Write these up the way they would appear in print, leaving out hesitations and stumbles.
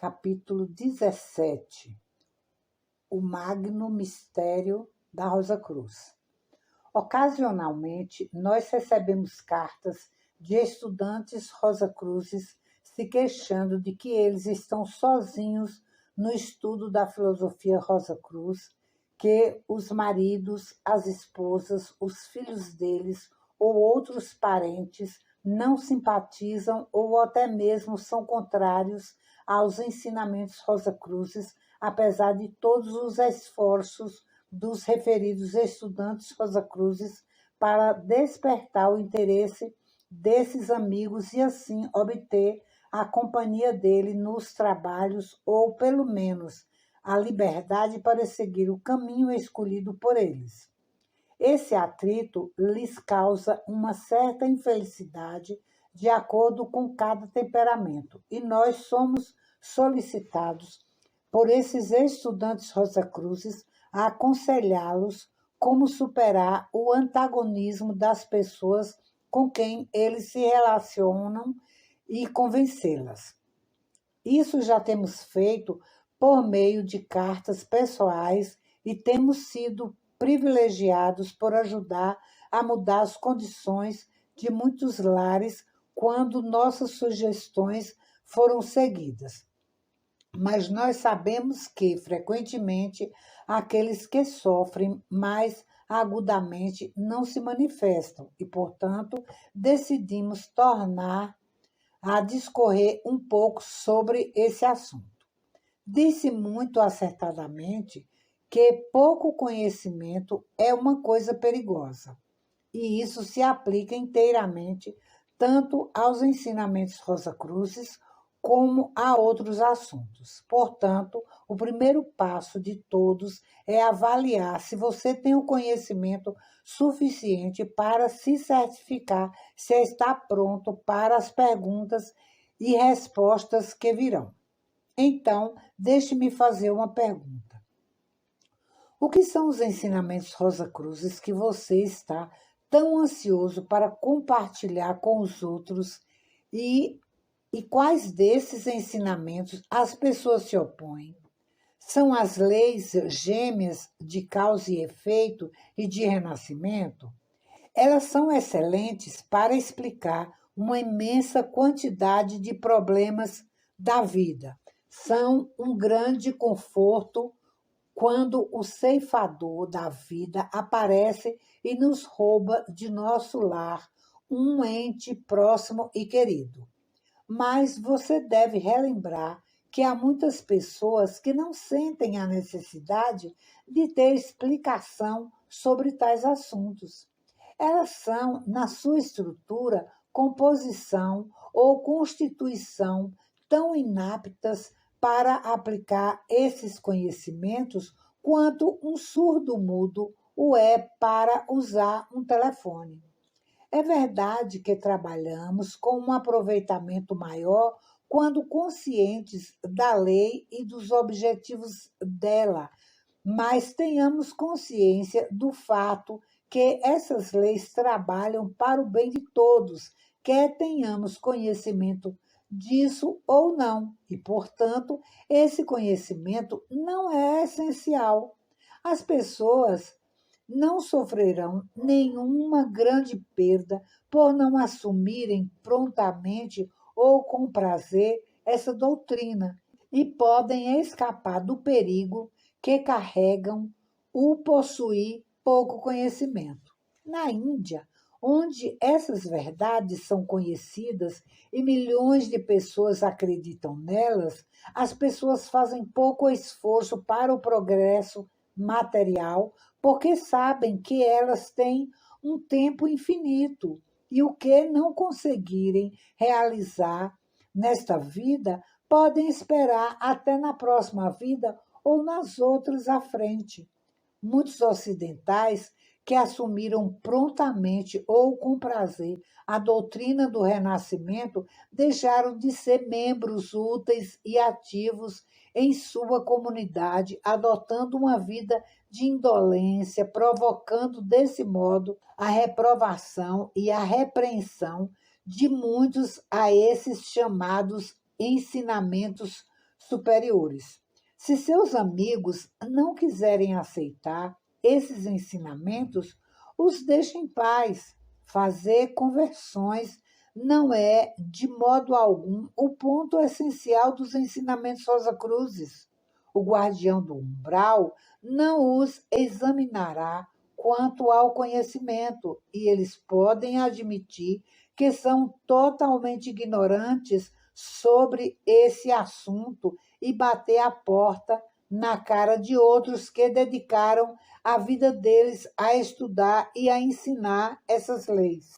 capítulo 17, o Magno Mistério da Rosa Cruz. Ocasionalmente, nós recebemos cartas de estudantes rosacruzes se queixando de que eles estão sozinhos no estudo da filosofia Rosa Cruz, que os maridos, as esposas, os filhos deles ou outros parentes não simpatizam ou até mesmo são contrários aos ensinamentos rosacruzes, apesar de todos os esforços dos referidos estudantes rosacruzes para despertar o interesse desses amigos e assim obter a companhia dele nos trabalhos ou, pelo menos, a liberdade para seguir o caminho escolhido por eles. Esse atrito lhes causa uma certa infelicidade de acordo com cada temperamento, e nós somos solicitados por esses estudantes rosacruzes a aconselhá-los como superar o antagonismo das pessoas com quem eles se relacionam e convencê-las. Isso já temos feito por meio de cartas pessoais e temos sido privilegiados por ajudar a mudar as condições de muitos lares quando nossas sugestões foram seguidas. Mas nós sabemos que, frequentemente, aqueles que sofrem mais agudamente não se manifestam e, portanto, decidimos tornar a discorrer um pouco sobre esse assunto. Disse muito acertadamente que pouco conhecimento é uma coisa perigosa, e isso se aplica inteiramente tanto aos ensinamentos rosacruzes como a outros assuntos. Portanto, o primeiro passo de todos é avaliar se você tem o conhecimento suficiente para se certificar se está pronto para as perguntas e respostas que virão. Então, deixe-me fazer uma pergunta. O que são os ensinamentos rosacruzes que você está tão ansioso para compartilhar com os outros e quais desses ensinamentos as pessoas se opõem? São as leis gêmeas de causa e efeito e de renascimento? Elas são excelentes para explicar uma imensa quantidade de problemas da vida. São um grande conforto quando o ceifador da vida aparece e nos rouba de nosso lar um ente próximo e querido. Mas você deve relembrar que há muitas pessoas que não sentem a necessidade de ter explicação sobre tais assuntos. Elas são, na sua estrutura, composição ou constituição, tão inaptas para aplicar esses conhecimentos quanto um surdo-mudo o é para usar um telefone. É verdade que trabalhamos com um aproveitamento maior quando conscientes da lei e dos objetivos dela, mas tenhamos consciência do fato que essas leis trabalham para o bem de todos, quer tenhamos conhecimento disso ou não, e, portanto, esse conhecimento não é essencial. As pessoas não sofrerão nenhuma grande perda por não assumirem prontamente ou com prazer essa doutrina e podem escapar do perigo que carregam o possuir pouco conhecimento. Na Índia, onde essas verdades são conhecidas e milhões de pessoas acreditam nelas, as pessoas fazem pouco esforço para o progresso material, porque sabem que elas têm um tempo infinito e o que não conseguirem realizar nesta vida, podem esperar até na próxima vida ou nas outras à frente. Muitos ocidentais que assumiram prontamente ou com prazer a doutrina do renascimento deixaram de ser membros úteis e ativos em sua comunidade, adotando uma vida de indolência, provocando desse modo a reprovação e a repreensão de muitos a esses chamados ensinamentos superiores. Se seus amigos não quiserem aceitar esses ensinamentos, os deixe em paz. Fazer conversões não é, de modo algum, o ponto essencial dos ensinamentos Rosa-Cruzes. O guardião do umbral não os examinará quanto ao conhecimento, e eles podem admitir que são totalmente ignorantes sobre esse assunto e bater a porta na cara de outros que dedicaram a vida deles a estudar e a ensinar essas leis.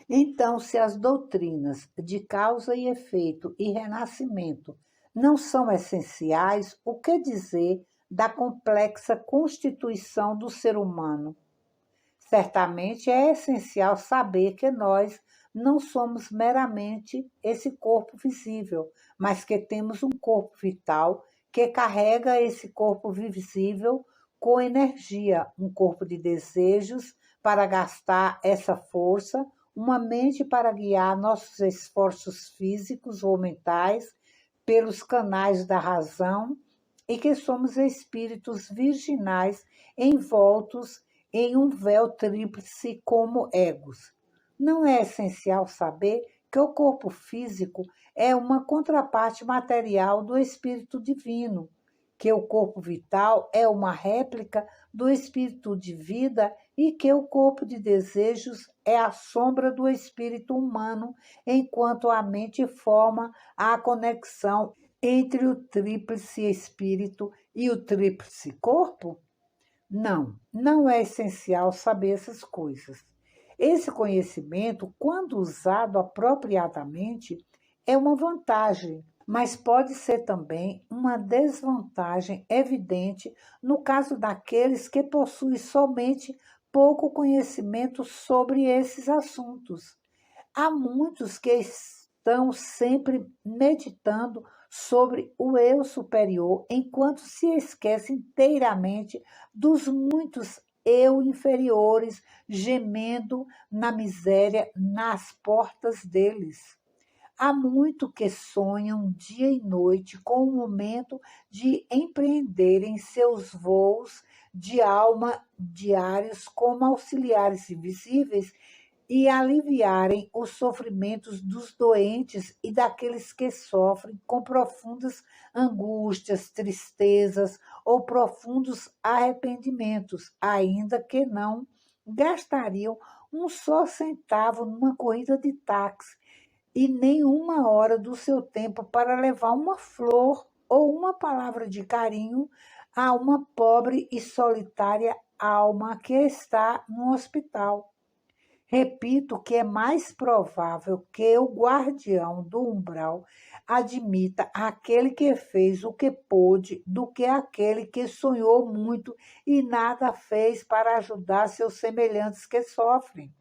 Então, se as doutrinas de causa e efeito e renascimento não são essenciais, o que dizer da complexa constituição do ser humano? Certamente é essencial saber que nós não somos meramente esse corpo visível, mas que temos um corpo vital que carrega esse corpo visível com energia, um corpo de desejos para gastar essa força, uma mente para guiar nossos esforços físicos ou mentais pelos canais da razão e que somos espíritos virginais envoltos em um véu tríplice como egos. Não é essencial saber que o corpo físico é uma contraparte material do espírito divino, que o corpo vital é uma réplica do espírito de vida e que o corpo de desejos é a sombra do espírito humano, enquanto a mente forma a conexão entre o tríplice espírito e o tríplice corpo? Não é essencial saber essas coisas. Esse conhecimento, quando usado apropriadamente, é uma vantagem, mas pode ser também uma desvantagem evidente no caso daqueles que possuem somente pouco conhecimento sobre esses assuntos. Há muitos que estão sempre meditando sobre o eu superior, enquanto se esquecem inteiramente dos muitos eu inferiores gemendo na miséria nas portas deles. Há muito que sonham dia e noite com o momento de empreenderem seus voos de alma diários como auxiliares invisíveis e aliviarem os sofrimentos dos doentes e daqueles que sofrem com profundas angústias, tristezas ou profundos arrependimentos, ainda que não gastariam um só centavo numa corrida de táxi e nem uma hora do seu tempo para levar uma flor ou uma palavra de carinho a uma pobre e solitária alma que está no hospital. Repito que é mais provável que o guardião do umbral admita aquele que fez o que pôde do que aquele que sonhou muito e nada fez para ajudar seus semelhantes que sofrem.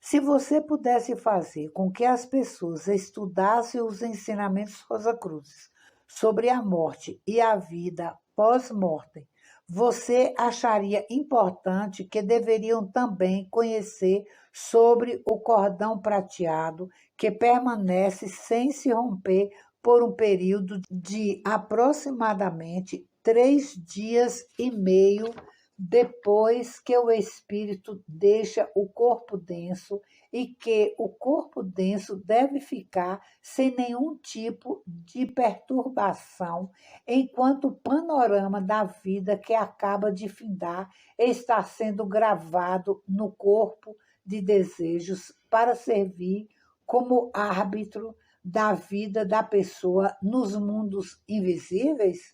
Se você pudesse fazer com que as pessoas estudassem os ensinamentos Rosacruzes sobre a morte e a vida pós-mortem, você acharia importante que deveriam também conhecer sobre o cordão prateado que permanece sem se romper por um período de aproximadamente 3 dias e meio depois que o espírito deixa o corpo denso e que o corpo denso deve ficar sem nenhum tipo de perturbação enquanto o panorama da vida que acaba de findar está sendo gravado no corpo de desejos para servir como árbitro da vida da pessoa nos mundos invisíveis?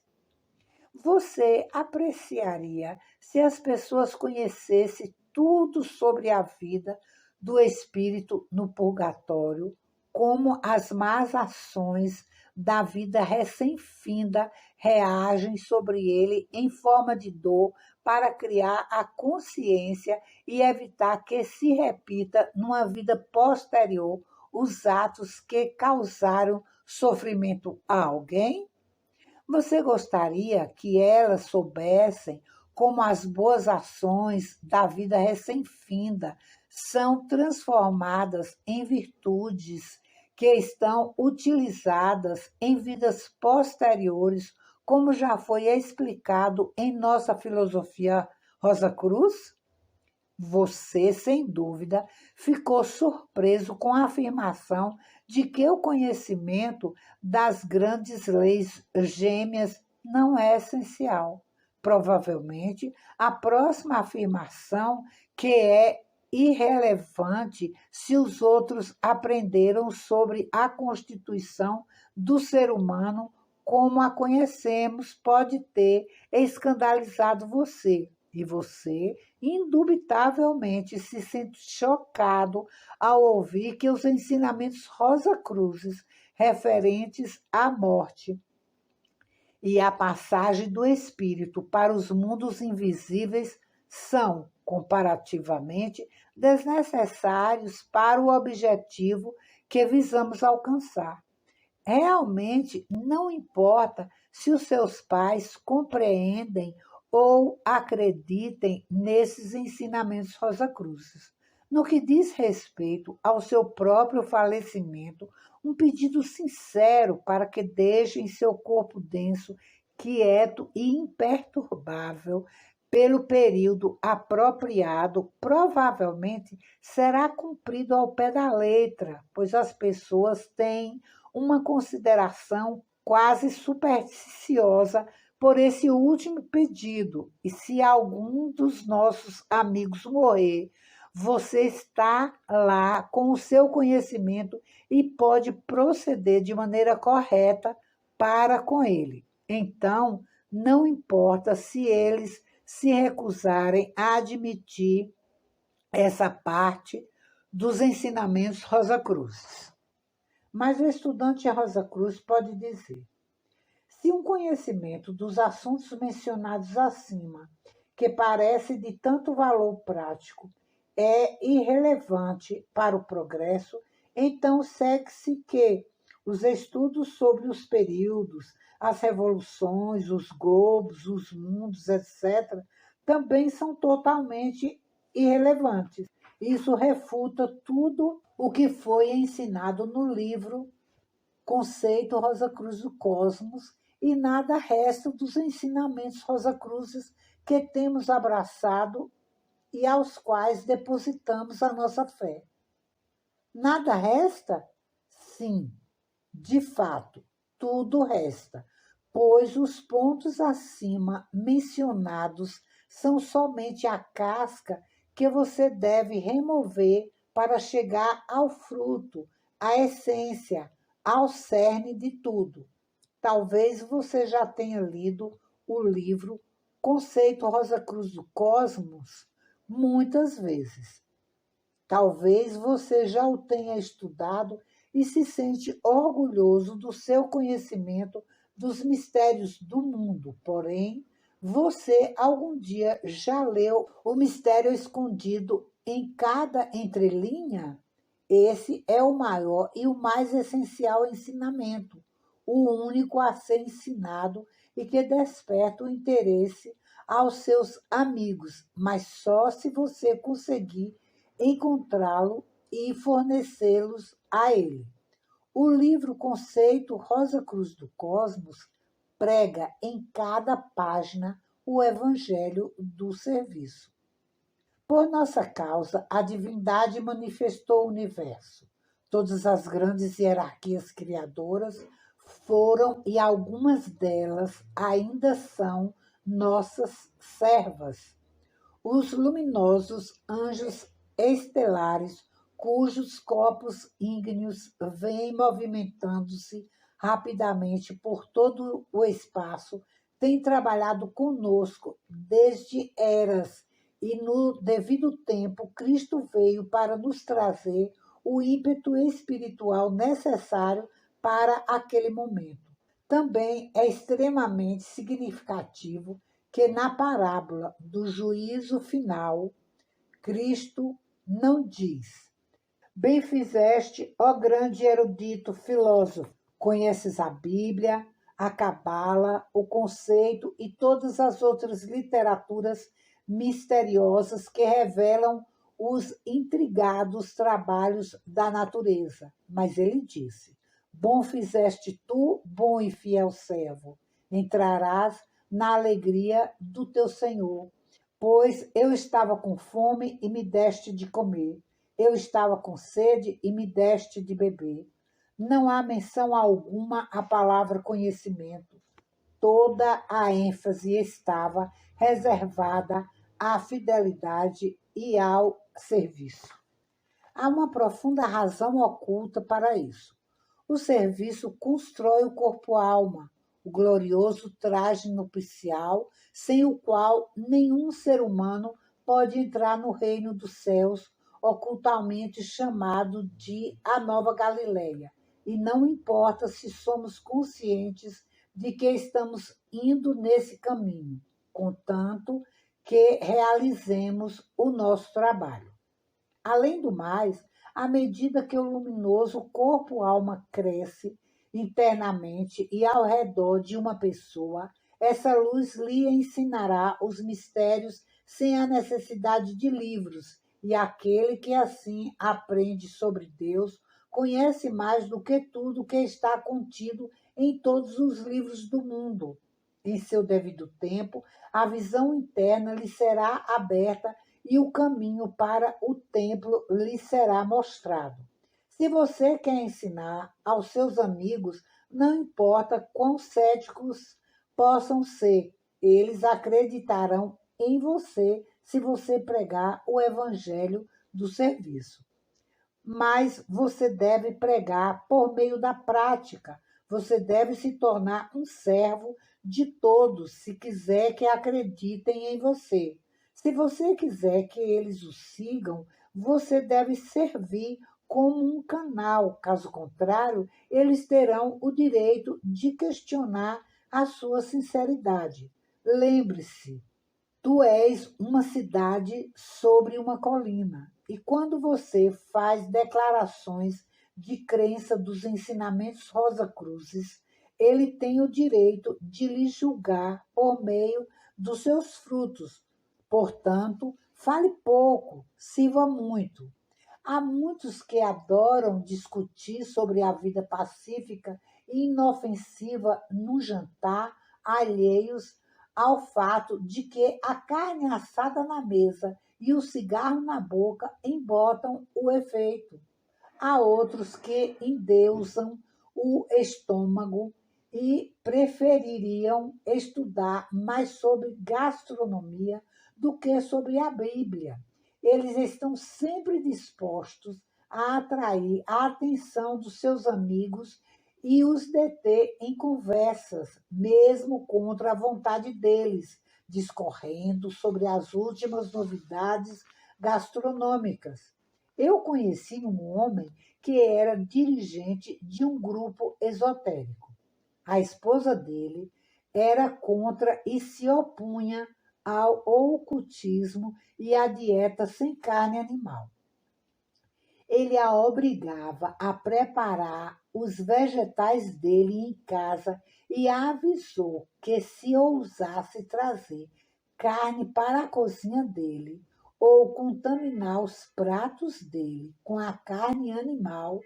Você apreciaria se as pessoas conhecessem tudo sobre a vida do espírito no purgatório, como as más ações da vida recém-finda reagem sobre ele em forma de dor para criar a consciência e evitar que se repita numa vida posterior os atos que causaram sofrimento a alguém? Você gostaria que elas soubessem como as boas ações da vida recém-finda são transformadas em virtudes que estão utilizadas em vidas posteriores, como já foi explicado em nossa filosofia Rosa Cruz? Você, sem dúvida, ficou surpreso com a afirmação de que o conhecimento das grandes leis gêmeas não é essencial. Provavelmente, a próxima afirmação, que é irrelevante se os outros aprenderam sobre a constituição do ser humano como a conhecemos, pode ter escandalizado você. E você, indubitavelmente, se sente chocado ao ouvir que os ensinamentos Rosa-Cruzes referentes à morte e à passagem do espírito para os mundos invisíveis são, comparativamente, desnecessários para o objetivo que visamos alcançar. Realmente não importa se os seus pais compreendem ou acreditem nesses ensinamentos Rosa-Cruzes. No que diz respeito ao seu próprio falecimento, um pedido sincero para que deixem seu corpo denso, quieto e imperturbável pelo período apropriado, provavelmente será cumprido ao pé da letra, pois as pessoas têm uma consideração quase supersticiosa por esse último pedido. E se algum dos nossos amigos morrer, você está lá com o seu conhecimento e pode proceder de maneira correta para com ele. Então, não importa se eles se recusarem a admitir essa parte dos ensinamentos Rosa Cruz. Mas o estudante Rosa Cruz pode dizer: se um conhecimento dos assuntos mencionados acima, que parece de tanto valor prático, é irrelevante para o progresso, então segue-se que os estudos sobre os períodos, as revoluções, os globos, os mundos, etc., também são totalmente irrelevantes. Isso refuta tudo o que foi ensinado no livro Conceito Rosa Cruz do Cosmos e nada resta dos ensinamentos Rosa Cruzes que temos abraçado e aos quais depositamos a nossa fé. Nada resta? Sim, de fato, tudo resta, pois os pontos acima mencionados são somente a casca que você deve remover para chegar ao fruto, à essência, ao cerne de tudo. Talvez você já tenha lido o livro Conceito Rosa Cruz do Cosmos muitas vezes. Talvez você já o tenha estudado e se sente orgulhoso do seu conhecimento dos mistérios do mundo. Porém, você algum dia já leu o mistério escondido em cada entrelinha? Esse é o maior e o mais essencial ensinamento, o único a ser ensinado e que desperta o interesse aos seus amigos, mas só se você conseguir encontrá-lo e fornecê-los a ele. O livro Conceito Rosa Cruz do Cosmos prega em cada página o evangelho do serviço. Por nossa causa, a divindade manifestou o universo. Todas as grandes hierarquias criadoras foram, e algumas delas ainda são, nossas servas. Os luminosos anjos estelares, cujos corpos ígneos vêm movimentando-se rapidamente por todo o espaço, têm trabalhado conosco desde eras, e no devido tempo Cristo veio para nos trazer o ímpeto espiritual necessário para aquele momento. Também é extremamente significativo que na parábola do juízo final, Cristo não diz: bem fizeste, ó grande erudito filósofo, conheces a Bíblia, a Cabala, o conceito e todas as outras literaturas misteriosas que revelam os intrigados trabalhos da natureza. Mas ele disse: Bom fizeste tu, bom e fiel servo, entrarás na alegria do teu Senhor. Pois eu estava com fome e me deste de comer, eu estava com sede e me deste de beber. Não há menção alguma à palavra conhecimento. Toda a ênfase estava reservada à fidelidade e ao serviço. Há uma profunda razão oculta para isso. O serviço constrói o corpo-alma, o glorioso traje nupcial, sem o qual nenhum ser humano pode entrar no reino dos céus, ocultamente chamado de a Nova Galileia. E não importa se somos conscientes de que estamos indo nesse caminho, contanto que realizemos o nosso trabalho. Além do mais, à medida que o luminoso corpo-alma cresce internamente e ao redor de uma pessoa, essa luz lhe ensinará os mistérios sem a necessidade de livros, e aquele que assim aprende sobre Deus conhece mais do que tudo que está contido em todos os livros do mundo. Em seu devido tempo, a visão interna lhe será aberta e o caminho para o templo lhe será mostrado. Se você quer ensinar aos seus amigos, não importa quão céticos possam ser, eles acreditarão em você se você pregar o evangelho do serviço. Mas você deve pregar por meio da prática. Você deve se tornar um servo de todos se quiser que acreditem em você. Se você quiser que eles o sigam, você deve servir como um canal. Caso contrário, eles terão o direito de questionar a sua sinceridade. Lembre-se, tu és uma cidade sobre uma colina. E quando você faz declarações de crença dos ensinamentos Rosacruzes, ele tem o direito de lhe julgar por meio dos seus frutos. Portanto, fale pouco, sirva muito. Há muitos que adoram discutir sobre a vida pacífica e inofensiva no jantar, alheios ao fato de que a carne assada na mesa e o cigarro na boca embotam o efeito. Há outros que endeusam o estômago e prefeririam estudar mais sobre gastronomia do que sobre a Bíblia. Eles estão sempre dispostos a atrair a atenção dos seus amigos e os deter em conversas, mesmo contra a vontade deles, discorrendo sobre as últimas novidades gastronômicas. Eu conheci um homem que era dirigente de um grupo esotérico. A esposa dele era contra e se opunha ao ocultismo e à dieta sem carne animal. Ele a obrigava a preparar os vegetais dele em casa e a avisou que se ousasse trazer carne para a cozinha dele ou contaminar os pratos dele com a carne animal,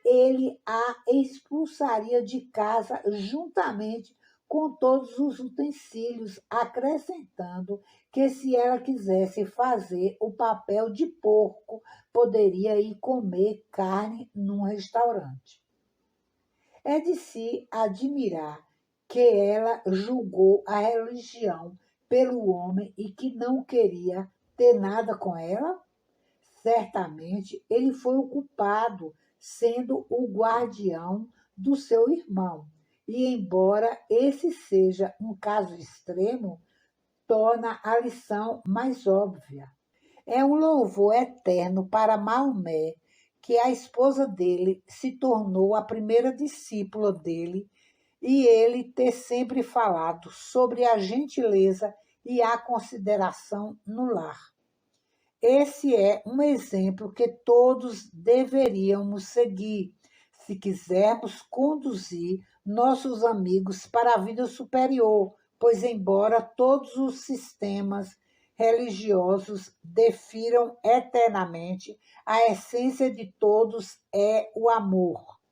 ele a expulsaria de casa juntamente com todos os utensílios, acrescentando que se ela quisesse fazer o papel de porco, poderia ir comer carne num restaurante. É de se admirar que ela julgou a religião pelo homem e que não queria ter nada com ela? Certamente ele foi o culpado, sendo o guardião do seu irmão. E, embora esse seja um caso extremo, torna a lição mais óbvia. É um louvor eterno para Maomé que a esposa dele se tornou a primeira discípula dele e ele ter sempre falado sobre a gentileza e a consideração no lar. Esse é um exemplo que todos deveríamos seguir se quisermos conduzir nossos amigos para a vida superior, pois, embora todos os sistemas religiosos defiram eternamente, a essência de todos é o amor.